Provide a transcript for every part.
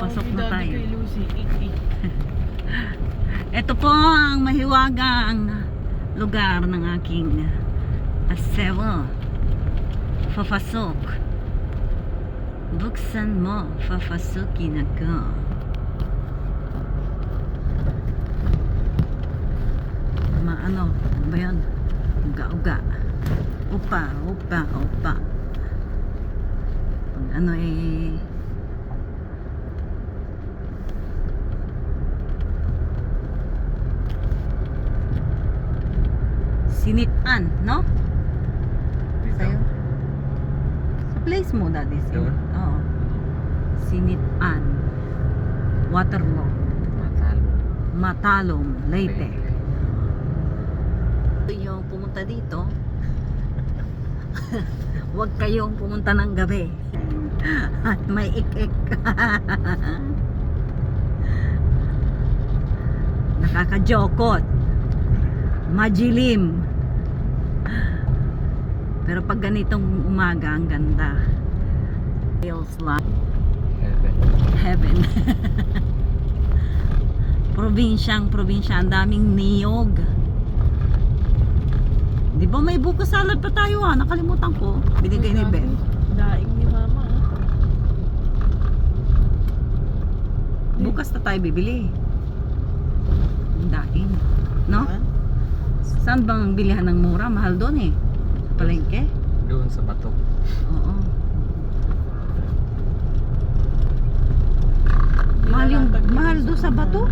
Papasok na Daddy tayo. kay Lucy. Ik. Ito po ang mahiwagang lugar ng aking asewa. Papasok. Buksan mo, papasukin ako. Ano ba yan? Uga-uga. Upa. Pag ano sinitan, no? Sa'yo? Sa place mo, daddy. Doon? Oo. Sinitan. Waterloo. Matalom, Leyte. Yung pumunta dito, huwag kayong pumunta ng gabi. At may ik-ik. Nakakajokot. Majilim. Pero pag ganitong umaga, ang ganda. Feels like heaven. Probinsya, ang daming niyog. Di ba may buko salad pa tayo nakalimutan ko. Binigay ni Ben. Daing ni mama. Bukas na tayo bibili. Ang daing. No? Saan bang bilihan ng mura? Mahal doon sa palengke. Doon sa bato. Oo. Mahal doon sa bato.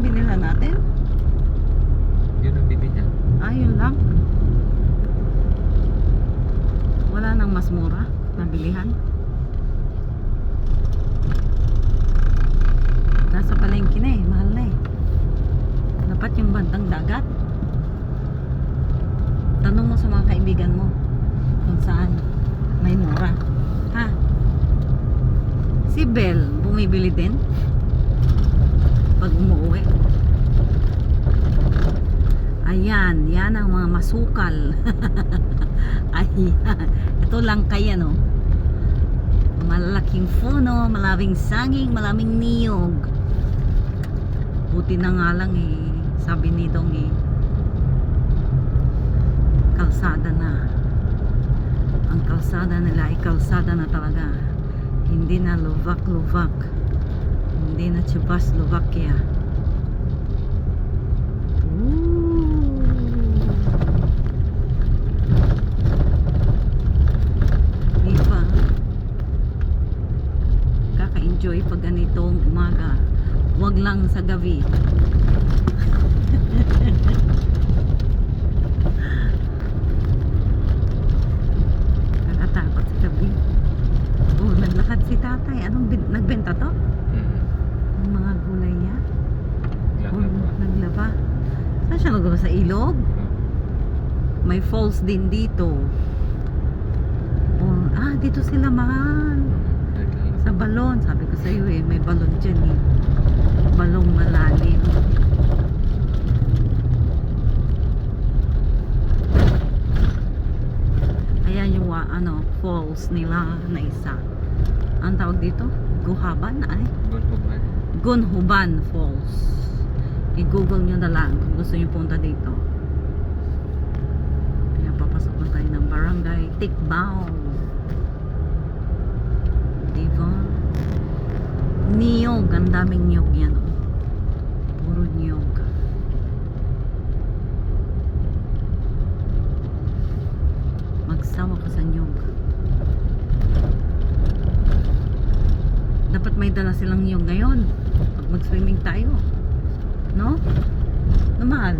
Bilihan natin. Yun ang bili niya. Yun lang. Wala nang mas mura na bilihan. Nasa palengke na mahal na dapat yung bandang dagat. Tanong mo sa mga kaibigan mo kung saan may mura. Si Belle bumibili din pag umuwi. Ayan, yan ang mga masukal. Ayan, ito lang kaya malaking puno, maraming saging, maraming niyog. Buti na nga lang sabi ni Dong kalsada na. Ang kalsada nila ay kalsada na talaga. Hindi na luvak-luvak. Hindi na Czechoslovakia. Diba? Kaka-enjoy pag ganitong umaga. Wag lang sa gabi. Nakatakot sa gabi. Naglakad si tatay. Anong nagbenta to? Ang mga gulay niya. Naglaba. Saan siya naglaba? Sa ilog? May falls din dito. Dito sila mahal. Sa balon. Sabi ko sa iyo may balon dyan balong malalim. Ayan yung falls nila na isa. Ang tawag dito? Guhaban? Gunhuban Falls. I-google nyo na lang kung gusto nyo punta dito. Kaya papasok na tayo ng Barangay Tikbao. Diba? Niyog. Ang daming niyog yan. Puro niyog. Magsawa ka sa niyog. Dapat may dala silang niyog ngayon pag mag-swimming tayo, no? Mahal.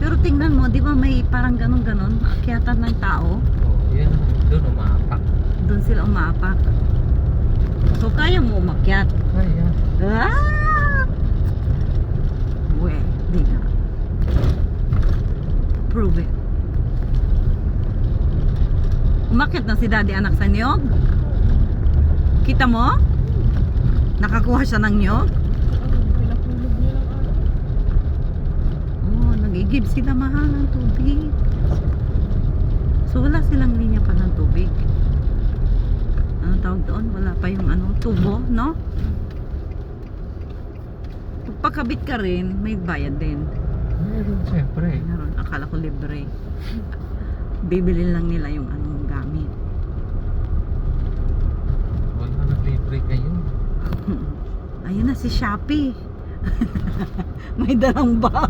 Pero tingnan mo, di ba may parang ganon-ganon akyatan ng tao? Yan, doon umaapak. Doon sila umaapak. So kaya mo umakyat? Kaya. Di nga. Prove it. Umakyat na si daddy anak sa niyog? Kita mo? Nakakuha siya ng niyog? Pinakulog niya lang nag-i-give sila mahal ng tubig. So wala silang linya pa ng tubig. Anong tawag doon? Wala pa yung ano, tubo, no? Pagpakabit ka rin, may bayad din. Meron siyempre. Meron, akala ko libre. Bibili lang nila yung anong gamit. Wala nang libre ngayon. Ayun na si Shopee. May dalang ba?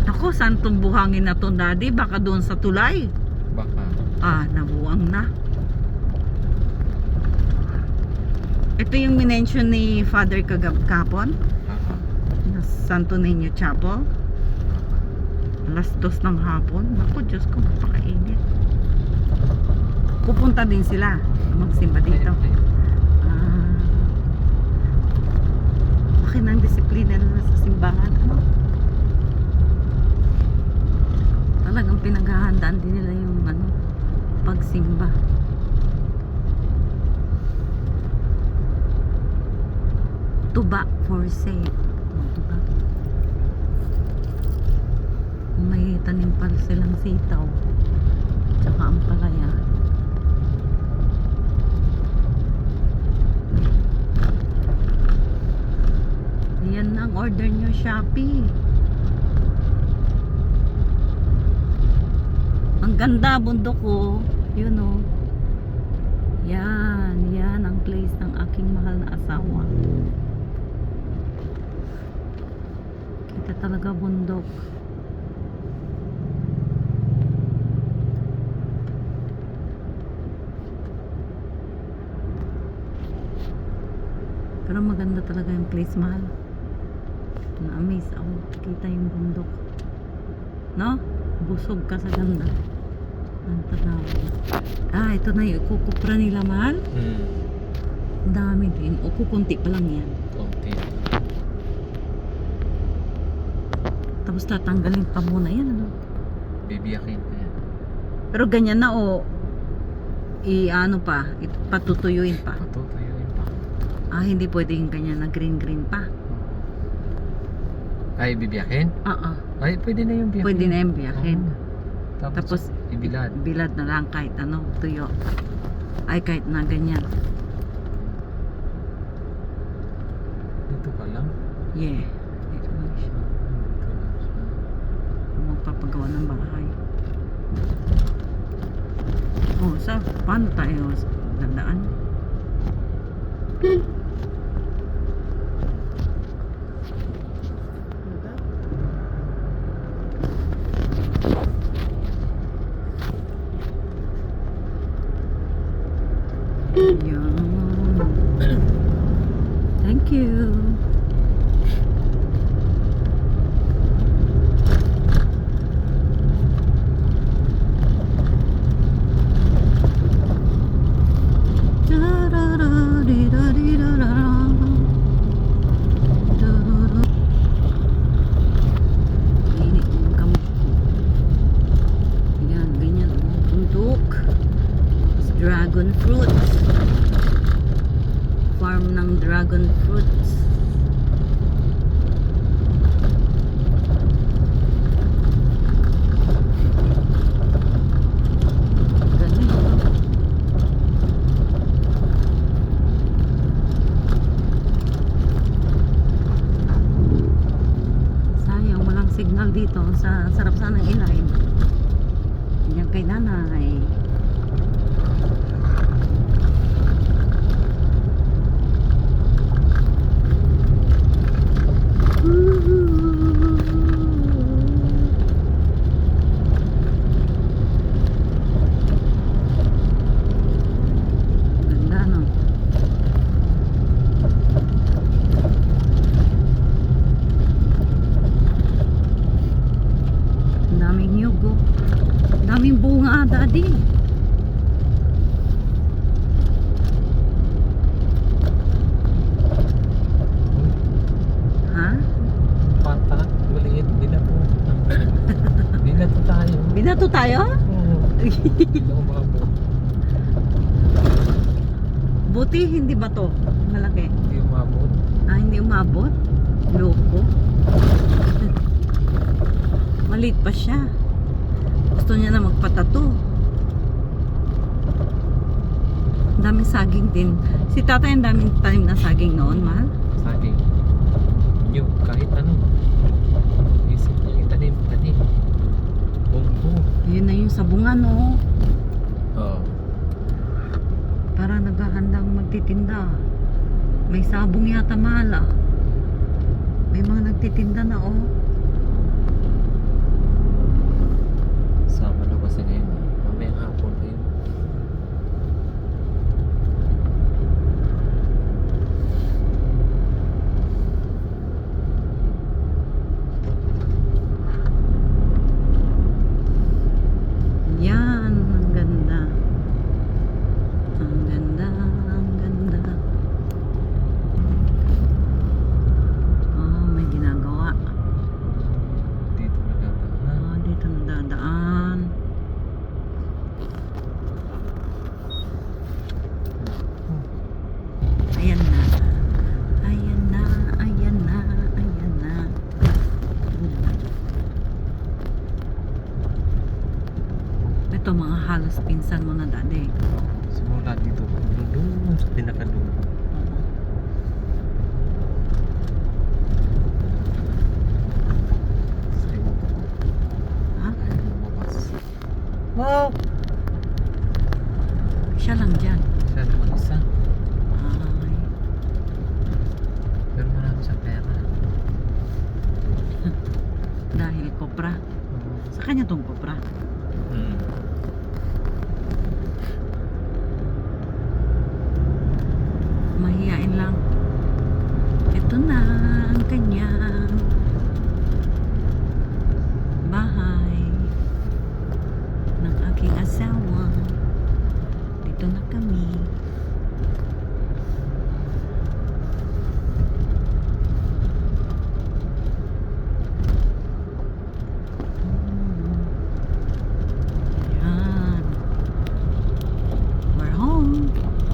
Ako, saan tong buhangin na to, Daddy? Baka doon sa tulay. Baka. Ah, nabuang na. Ito yung minention ni Father kahapon na Santo Niño Chapel. Alas 2 ng hapon. Naku, Diyos ko, napakainit. Pupunta din sila magsimba dito. Ayun. Ah, laki ng disiplina nila sa simbahan. Ano? Talagang pinaghahandaan din nila yung ano, pagsimba. Tuba for sale. Tuba. May tanim pala silang sitaw. Tsaka ang palaya. Yan ang order nyo, Shopee. Ang ganda, bundok ko. Yun o. Yan ang place ng aking mahal na asawa. Kita talaga bundok. Pero maganda talaga yung place, mahal. Na-amaze ako. Kita yung bundok. No? Busog ka sa ganda. Ang tanaw. Ah, ito na yung ikukupra nila, mahal. Ang dami din. O kukunti pa lang yan. Konti. Tapos tatanggalin pa muna yan, ano? Bibiyakin pa yan. Pero ganyan na, o i-ano pa, patutuyuin pa. Patutuyuin pa. Ah, hindi pwedeng ganyan na green pa. Ay, bibiyakin? Oo. Ay, pwede na yung biyakin. Pwede na yung biyakin. Oo. Tapos, ibilad. Bilad na lang kahit ano, tuyo. Ay, kahit na ganyan. Dito ka lang? Yeah. Dito na siya. Dito lang siya. Magpapagawa ng bahay. Oh, so, paano tayo dadaan? Yan. Thank you. Init yung kamot ko. Yan, ganyan. Bundok. Dragon fruits. Farm ng dragon fruits. Ganun. Sayang, walang signal dito. Sarap sanang i-live. Yan kay nanay. Ganda, no? Ang daming nyug, oh. Ang daming bunga, Daddy. Ha? Pata, maliit. Binato. Binato tayo. Binato tayo? Oo. Hindi na umabot. Buti hindi ba to malaki? Hindi umabot. Ah, hindi umabot? Loko. Maliit pa siya. Gusto niya na magpatato. Ang daming saging din. Si tatay ang daming tanim na saging noon, mahal. Saging. Yung kahit ano. Isip ko itanim. Bumbo. Yun na yung sabungan, no? Oo. Para naghahandang magtitinda. May sabong yata, mahal, ah. May mga nagtitinda na, oh. Sama na kasi ngayon. Mamayang hapon pa yun. Yan, ang ganda. Ang ganda, ang ganda. Oh, may ginagawa. Dito na gano'n. Oh, dito nadadaan. Ayan na. Ayan na, ayan na, ayan na. Ito mga halos pinsan mo na dati. Simula dito. Doon sa pinakadulo. Oo. Sa'yo mo pa. Ha? Ayaw mo mabas. Wow! Siya lang dyan. Siya naman isa. Ay. Pero marami sa pera. Dahil kopra. Sa kanya tong kopra. Hmm. Mahihain lang. Ito na ang kanyang bahay ng aking asawa. Dito na kami.